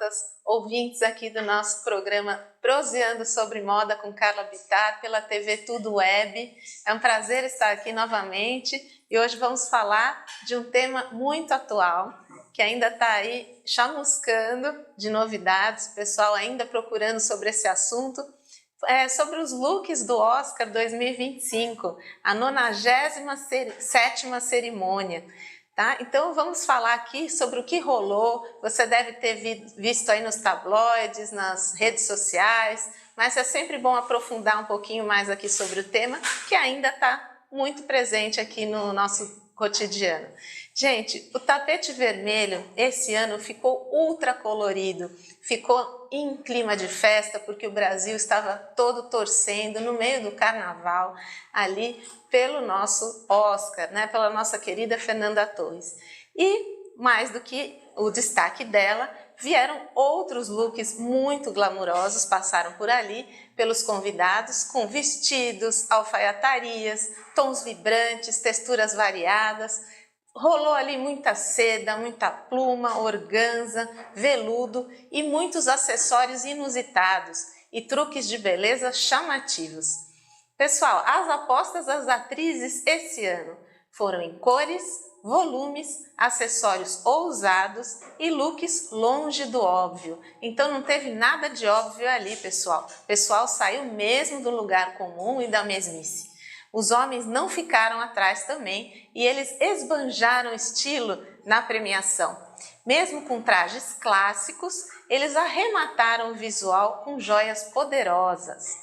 os ouvintes aqui do nosso programa Proseando sobre Moda com Carla Bittar pela TV Tudo Web. É um prazer estar aqui novamente e hoje vamos falar de um tema muito atual que ainda está aí chamuscando de novidades, o pessoal ainda procurando sobre esse assunto. Sobre os looks do Oscar 2025, a 97ª cerimônia. Tá? Então vamos falar aqui sobre o que rolou. Você deve ter visto aí nos tabloides, nas redes sociais, mas é sempre bom aprofundar um pouquinho mais aqui sobre o tema, que ainda está muito presente aqui no nosso cotidiano. Gente, o tapete vermelho esse ano ficou ultra colorido, ficou em clima de festa, porque o Brasil estava todo torcendo no meio do carnaval ali pelo nosso Oscar, né? Pela nossa querida Fernanda Torres. E mais do que o destaque dela, vieram outros looks muito glamurosos, passaram por ali pelos convidados, com vestidos, alfaiatarias, tons vibrantes, texturas variadas. Rolou ali muita seda, muita pluma, organza, veludo e muitos acessórios inusitados e truques de beleza chamativos. Pessoal, as apostas das atrizes esse ano foram em cores, volumes, acessórios ousados e looks longe do óbvio. Então não teve nada de óbvio ali, pessoal. O pessoal saiu mesmo do lugar comum e da mesmice. Os homens não ficaram atrás também e eles esbanjaram estilo na premiação. Mesmo com trajes clássicos, eles arremataram o visual com joias poderosas.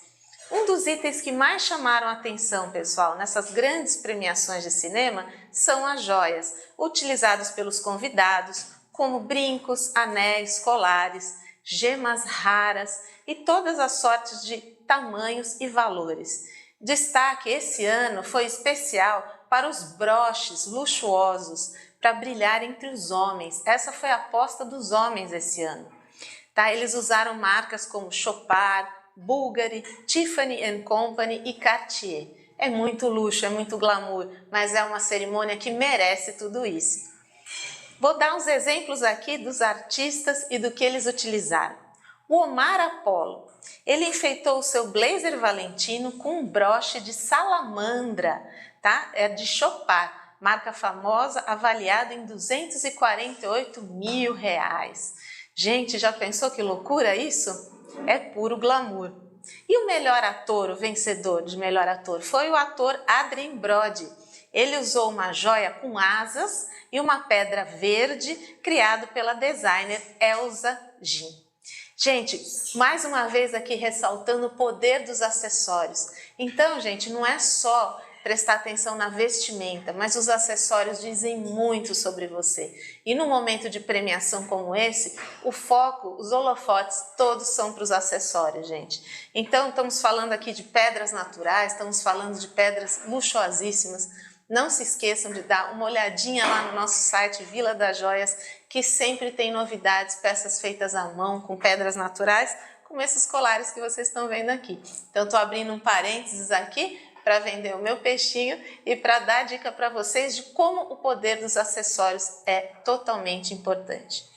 Um dos itens que mais chamaram a atenção, pessoal, nessas grandes premiações de cinema são as joias, utilizadas pelos convidados, como brincos, anéis, colares, gemas raras e todas as sortes de tamanhos e valores. Destaque esse ano foi especial para os broches luxuosos, para brilhar entre os homens. Essa foi a aposta dos homens esse ano. Tá? Eles usaram marcas como Chopard, Bulgari, Tiffany & Company e Cartier. É muito luxo, é muito glamour, mas é uma cerimônia que merece tudo isso. Vou dar uns exemplos aqui dos artistas e do que eles utilizaram. O Omar Apollo, ele enfeitou o seu blazer valentino com um broche de salamandra, tá? É de Chopard, marca famosa avaliada em R$248 mil. Gente, já pensou que loucura isso? É puro glamour. E o melhor ator, o vencedor de melhor ator, foi o ator Adrien Brody. Ele usou uma joia com asas e uma pedra verde criado pela designer Elsa Jean. Gente, mais uma vez aqui ressaltando o poder dos acessórios. Então, gente, não é só prestar atenção na vestimenta, mas os acessórios dizem muito sobre você. E num momento de premiação como esse, o foco, os holofotes, todos são para os acessórios, gente. Então, estamos falando aqui de pedras naturais, estamos falando de pedras luxuosíssimas. Não se esqueçam de dar uma olhadinha lá no nosso site Vila das Joias, que sempre tem novidades, peças feitas à mão, com pedras naturais, como esses colares que vocês estão vendo aqui. Então, estou abrindo um parênteses aqui para vender o meu peixinho e para dar dica para vocês de como o poder dos acessórios é totalmente importante.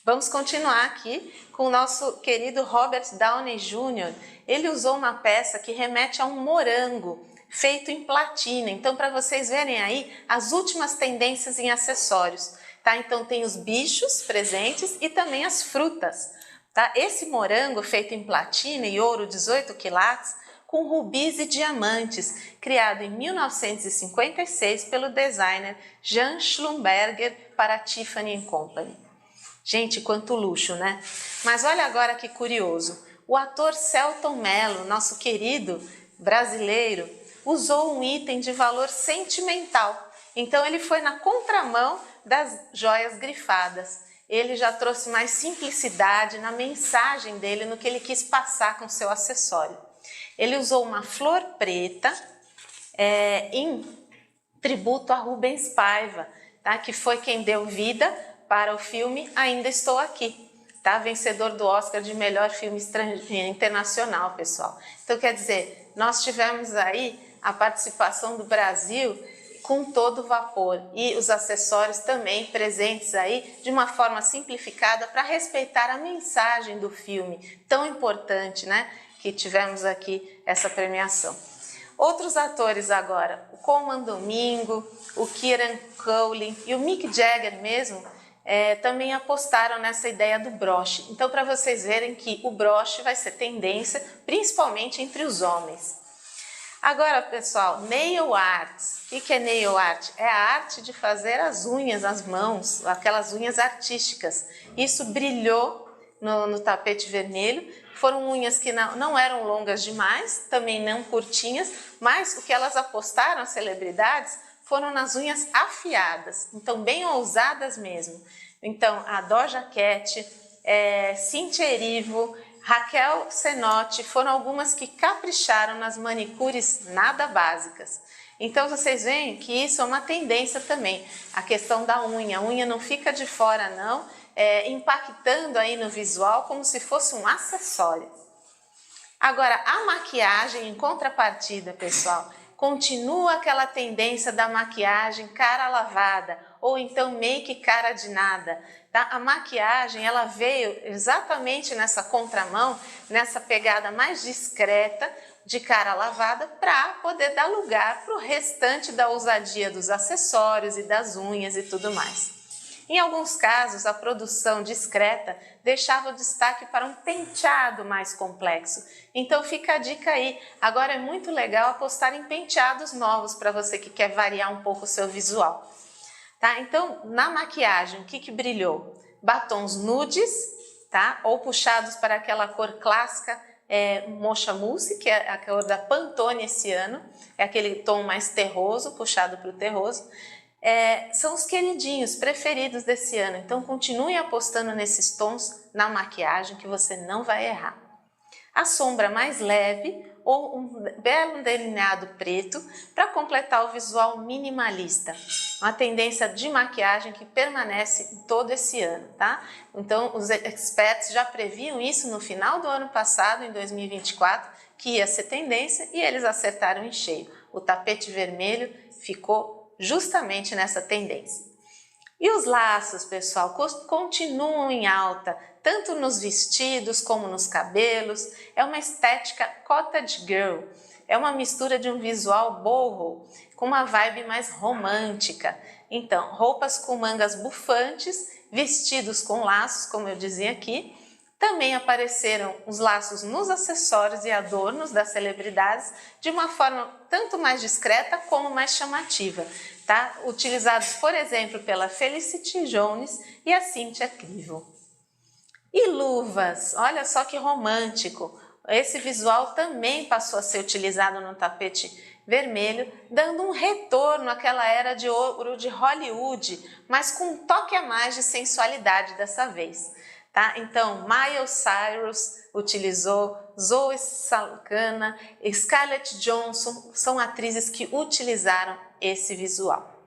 Vamos continuar aqui com o nosso querido Robert Downey Jr. Ele usou uma peça que remete a um morango, feito em platina. Então, para vocês verem aí as últimas tendências em acessórios, tá? Então, tem os bichos presentes e também as frutas, tá? Esse morango feito em platina e ouro 18 quilates, com rubis e diamantes, criado em 1956 pelo designer Jean Schlumberger para a Tiffany & Company. Gente, quanto luxo, né? Mas olha agora que curioso, o ator Selton Mello, nosso querido brasileiro, usou um item de valor sentimental. Então ele foi na contramão das joias grifadas. Ele já trouxe mais simplicidade na mensagem dele, no que ele quis passar com seu acessório. Ele usou uma flor preta em tributo a Rubens Paiva, tá? Que foi quem deu vida para o filme Ainda Estou Aqui, tá? Vencedor do Oscar de melhor filme internacional, pessoal. Então, quer dizer, nós tivemos aí a participação do Brasil com todo vapor, e os acessórios também presentes aí de uma forma simplificada para respeitar a mensagem do filme, tão importante, né, que tivemos aqui essa premiação. Outros atores agora, o Colman Domingo, o Kieran Culkin e o Mick Jagger mesmo, também apostaram nessa ideia do broche. Então, para vocês verem que o broche vai ser tendência, principalmente entre os homens. Agora, pessoal, nail art. O que é nail art? É a arte de fazer as unhas, as mãos, aquelas unhas artísticas. Isso brilhou no tapete vermelho. Foram unhas que não eram longas demais, também não curtinhas, mas o que elas apostaram, as celebridades, foram nas unhas afiadas, então bem ousadas mesmo. Então, a Doja Cat, Cynthia Erivo, Raquel Cenotti foram algumas que capricharam nas manicures nada básicas. Então vocês veem que isso é uma tendência também, a questão da unha. A unha não fica de fora não, impactando aí no visual como se fosse um acessório. Agora, a maquiagem em contrapartida, pessoal, continua aquela tendência da maquiagem cara lavada ou então make cara de nada. Tá? A maquiagem ela veio exatamente nessa contramão, nessa pegada mais discreta de cara lavada para poder dar lugar para o restante da ousadia dos acessórios e das unhas e tudo mais. Em alguns casos, a produção discreta deixava o destaque para um penteado mais complexo. Então fica a dica aí. Agora é muito legal apostar em penteados novos para você que quer variar um pouco o seu visual. Tá? Então, na maquiagem, o que brilhou? Batons nudes, tá? Ou puxados para aquela cor clássica Mocha Mousse, que é a cor da Pantone esse ano. É aquele tom mais terroso, puxado para o terroso. São os queridinhos preferidos desse ano, então continue apostando nesses tons na maquiagem que você não vai errar. A sombra mais leve ou um belo delineado preto para completar o visual minimalista, uma tendência de maquiagem que permanece todo esse ano, tá? Então os experts já previam isso no final do ano passado, em 2024, que ia ser tendência e eles acertaram em cheio. O tapete vermelho ficou justamente nessa tendência. E os laços, pessoal, continuam em alta, tanto nos vestidos como nos cabelos. É uma estética cottage girl, é uma mistura de um visual boho com uma vibe mais romântica. Então, roupas com mangas bufantes, vestidos com laços, como eu dizia aqui. Também apareceram os laços nos acessórios e adornos das celebridades de uma forma tanto mais discreta como mais chamativa, tá? Utilizados, por exemplo, pela Felicity Jones e a Cynthia Erivo. E luvas, olha só que romântico! Esse visual também passou a ser utilizado no tapete vermelho, dando um retorno àquela era de ouro de Hollywood, mas com um toque a mais de sensualidade dessa vez. Tá? Então, Miley Cyrus utilizou, Zoe Saldana, Scarlett Johansson são atrizes que utilizaram esse visual.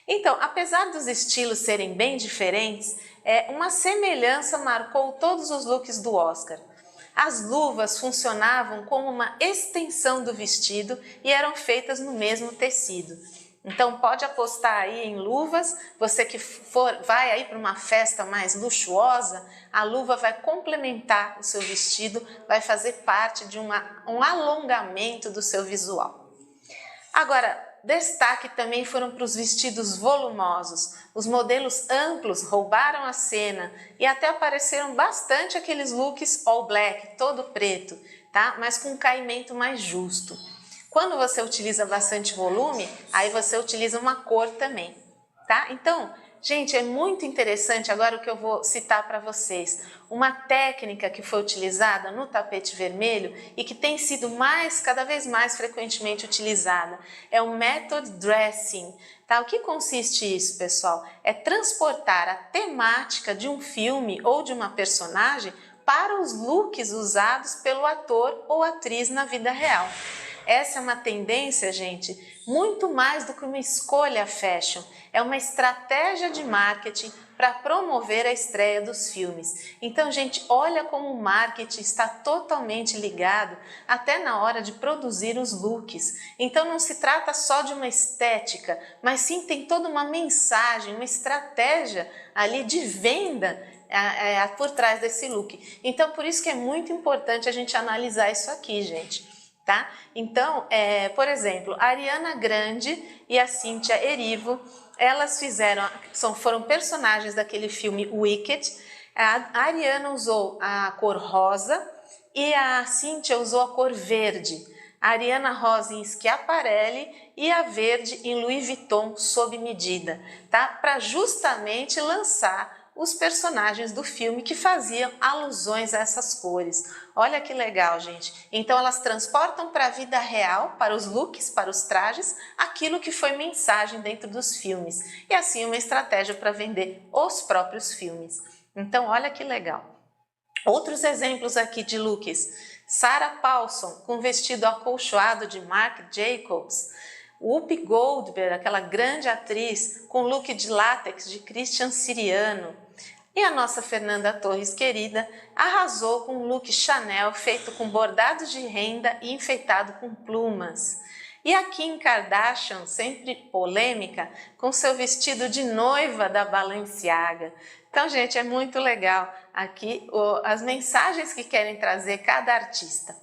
Então, apesar dos estilos serem bem diferentes, uma semelhança marcou todos os looks do Oscar. As luvas funcionavam como uma extensão do vestido e eram feitas no mesmo tecido. Então pode apostar aí em luvas, você que vai aí para uma festa mais luxuosa, a luva vai complementar o seu vestido, vai fazer parte de um alongamento do seu visual. Agora, destaque também foram para os vestidos volumosos. Os modelos amplos roubaram a cena e até apareceram bastante aqueles looks all black, todo preto, tá? Mas com um caimento mais justo. Quando você utiliza bastante volume, aí você utiliza uma cor também, tá? Então, gente, é muito interessante agora o que eu vou citar para vocês. Uma técnica que foi utilizada no tapete vermelho e que tem sido cada vez mais frequentemente utilizada é o method dressing. Tá? O que consiste isso, pessoal? É transportar a temática de um filme ou de uma personagem para os looks usados pelo ator ou atriz na vida real. Essa é uma tendência, gente, muito mais do que uma escolha fashion. É uma estratégia de marketing para promover a estreia dos filmes. Então, gente, olha como o marketing está totalmente ligado até na hora de produzir os looks. Então, não se trata só de uma estética, mas sim tem toda uma mensagem, uma estratégia ali de venda por trás desse look. Então, por isso que é muito importante a gente analisar isso aqui, gente. Tá? Então, por exemplo, a Ariana Grande e a Cynthia Erivo, elas foram personagens daquele filme Wicked. A Ariana usou a cor rosa e a Cynthia usou a cor verde. A Ariana rosa em Schiaparelli e a verde em Louis Vuitton sob medida, tá? Para justamente lançar os personagens do filme que faziam alusões a essas cores. Olha que legal, gente. Então elas transportam para a vida real, para os looks, para os trajes, aquilo que foi mensagem dentro dos filmes. E assim uma estratégia para vender os próprios filmes. Então olha que legal. Outros exemplos aqui de looks. Sarah Paulson com vestido acolchoado de Marc Jacobs. Whoopi Goldberg, aquela grande atriz, com look de látex de Christian Siriano. E a nossa Fernanda Torres querida arrasou com um look Chanel feito com bordados de renda e enfeitado com plumas. E a Kim Kardashian, sempre polêmica, com seu vestido de noiva da Balenciaga. Então, gente, é muito legal aqui as mensagens que querem trazer cada artista.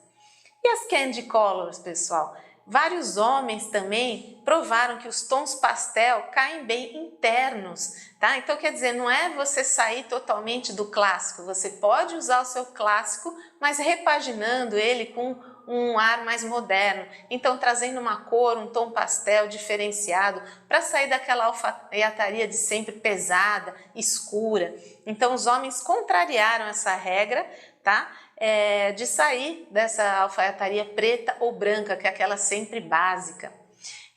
E as candy colors, pessoal? Vários homens também provaram que os tons pastel caem bem em ternos, tá? Então, quer dizer, não é você sair totalmente do clássico, você pode usar o seu clássico, mas repaginando ele com um ar mais moderno. Então, trazendo uma cor, um tom pastel diferenciado, para sair daquela alfaiataria de sempre pesada, escura. Então, os homens contrariaram essa regra, tá? De sair dessa alfaiataria preta ou branca, que é aquela sempre básica.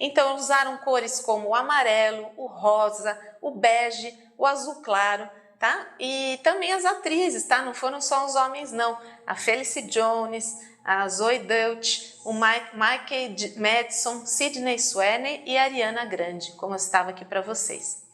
Então usaram cores como o amarelo, o rosa, o bege, o azul claro, tá? E também as atrizes, tá? Não foram só os homens não. A Felicity Jones, a Zoe Deutch, o Michael Madison, Sydney Sweeney e a Ariana Grande, como eu estava aqui para vocês.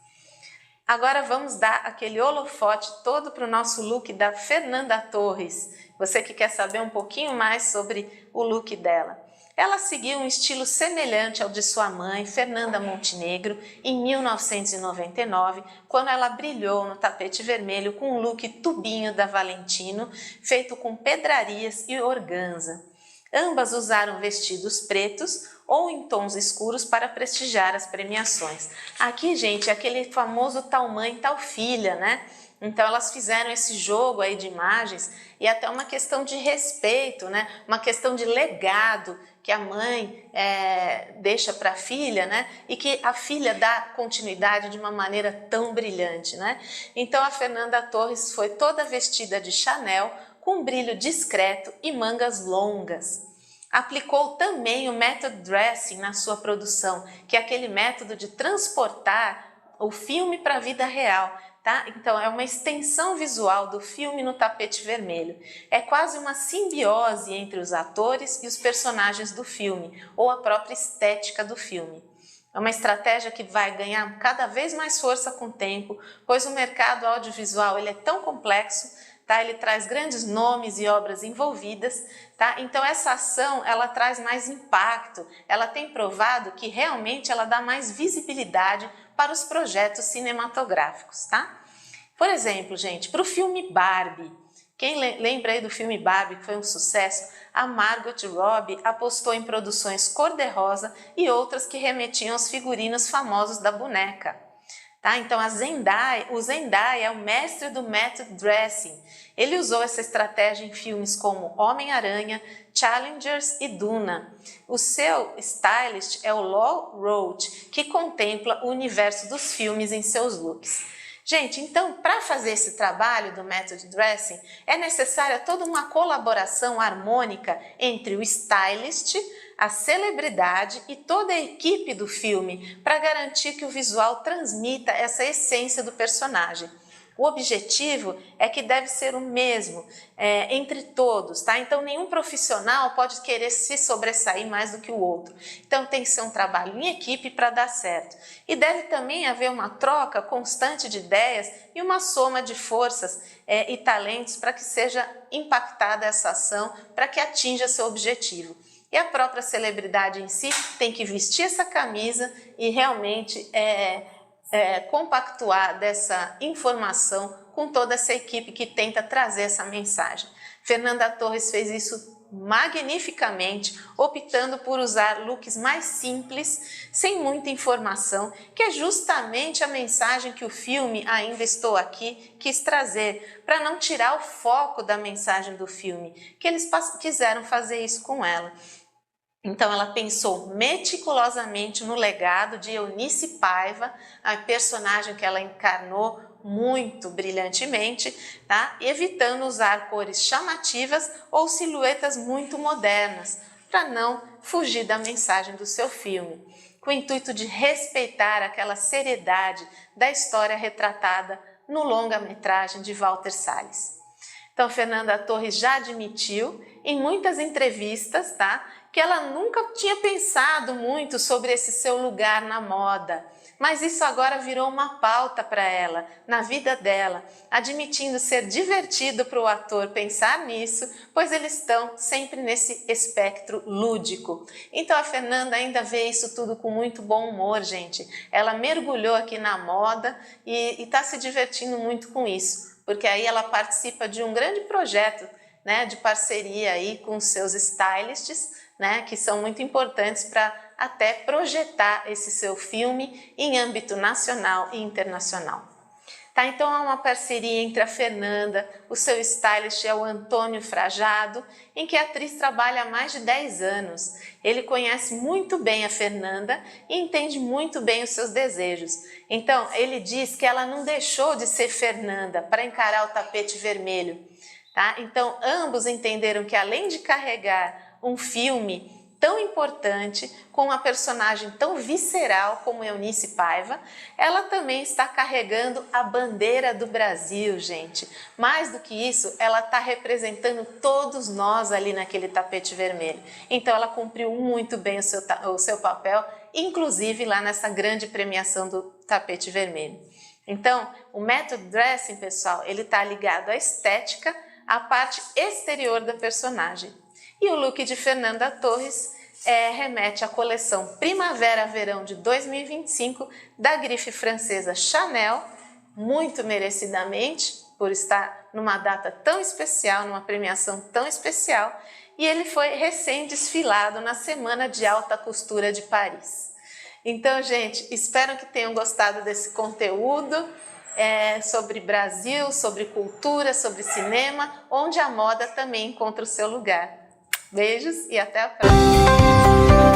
Agora vamos dar aquele holofote todo para o nosso look da Fernanda Torres. Você que quer saber um pouquinho mais sobre o look dela. Ela seguiu um estilo semelhante ao de sua mãe, Fernanda Montenegro, em 1999, quando ela brilhou no tapete vermelho com um look tubinho da Valentino, feito com pedrarias e organza. Ambas usaram vestidos pretos ou em tons escuros para prestigiar as premiações. Aqui, gente, é aquele famoso tal mãe, tal filha, né? Então elas fizeram esse jogo aí de imagens e até uma questão de respeito, né? Uma questão de legado que a mãe deixa para a filha, né? E que a filha dá continuidade de uma maneira tão brilhante, né? Então a Fernanda Torres foi toda vestida de Chanel, com brilho discreto e mangas longas. Aplicou também o method dressing na sua produção, que é aquele método de transportar o filme para a vida real. Tá? Então é uma extensão visual do filme no tapete vermelho. É quase uma simbiose entre os atores e os personagens do filme, ou a própria estética do filme. É uma estratégia que vai ganhar cada vez mais força com o tempo, pois o mercado audiovisual ele é tão complexo, tá? Ele traz grandes nomes e obras envolvidas, tá? Então essa ação ela traz mais impacto, ela tem provado que realmente ela dá mais visibilidade para os projetos cinematográficos, tá? Por exemplo, gente, para o filme Barbie, quem lembra aí do filme Barbie, que foi um sucesso, a Margot Robbie apostou em produções cor-de-rosa e outras que remetiam aos figurinos famosos da boneca. Tá? Então o Zendaya é o mestre do method dressing. Ele usou essa estratégia em filmes como Homem-Aranha, Challengers e Duna. O seu stylist é o Law Roach, que contempla o universo dos filmes em seus looks. Gente, então para fazer esse trabalho do method dressing é necessária toda uma colaboração harmônica entre o stylist, a celebridade e toda a equipe do filme para garantir que o visual transmita essa essência do personagem. O objetivo é que deve ser o mesmo entre todos, tá? Então nenhum profissional pode querer se sobressair mais do que o outro. Então tem que ser um trabalho em equipe para dar certo. E deve também haver uma troca constante de ideias e uma soma de forças e talentos para que seja impactada essa ação, para que atinja seu objetivo. E a própria celebridade em si tem que vestir essa camisa e realmente compactuar dessa informação com toda essa equipe que tenta trazer essa mensagem. Fernanda Torres fez isso magnificamente, optando por usar looks mais simples, sem muita informação, que é justamente a mensagem que o filme Ainda Estou Aqui quis trazer, para não tirar o foco da mensagem do filme, que eles quiseram fazer isso com ela. Então ela pensou meticulosamente no legado de Eunice Paiva, a personagem que ela encarnou muito brilhantemente, tá? Evitando usar cores chamativas ou silhuetas muito modernas, para não fugir da mensagem do seu filme, com o intuito de respeitar aquela seriedade da história retratada no longa-metragem de Walter Salles. Então Fernanda Torres já admitiu em muitas entrevistas, tá, que ela nunca tinha pensado muito sobre esse seu lugar na moda, mas isso agora virou uma pauta para ela, na vida dela, admitindo ser divertido para o ator pensar nisso, pois eles estão sempre nesse espectro lúdico. Então a Fernanda ainda vê isso tudo com muito bom humor, gente. Ela mergulhou aqui na moda e está se divertindo muito com isso, porque aí ela participa de um grande projeto, né, de parceria aí com os seus stylists, né, que são muito importantes para até projetar esse seu filme em âmbito nacional e internacional. Tá, então há uma parceria entre a Fernanda, o seu stylist é o Antônio Frajado, em que a atriz trabalha há mais de 10 anos. Ele conhece muito bem a Fernanda e entende muito bem os seus desejos. Então ele diz que ela não deixou de ser Fernanda para encarar o tapete vermelho. Tá? Então ambos entenderam que além de carregar um filme tão importante, com uma personagem tão visceral como Eunice Paiva, ela também está carregando a bandeira do Brasil, gente. Mais do que isso, ela está representando todos nós ali naquele tapete vermelho. Então ela cumpriu muito bem o seu papel, inclusive lá nessa grande premiação do tapete vermelho. Então, o método dressing, pessoal, ele está ligado à estética, à parte exterior da personagem. E o look de Fernanda Torres remete à coleção Primavera-Verão de 2025 da grife francesa Chanel, muito merecidamente, por estar numa data tão especial, numa premiação tão especial, e ele foi recém-desfilado na Semana de Alta Costura de Paris. Então, gente, espero que tenham gostado desse conteúdo sobre Brasil, sobre cultura, sobre cinema, onde a moda também encontra o seu lugar. Beijos e até a próxima!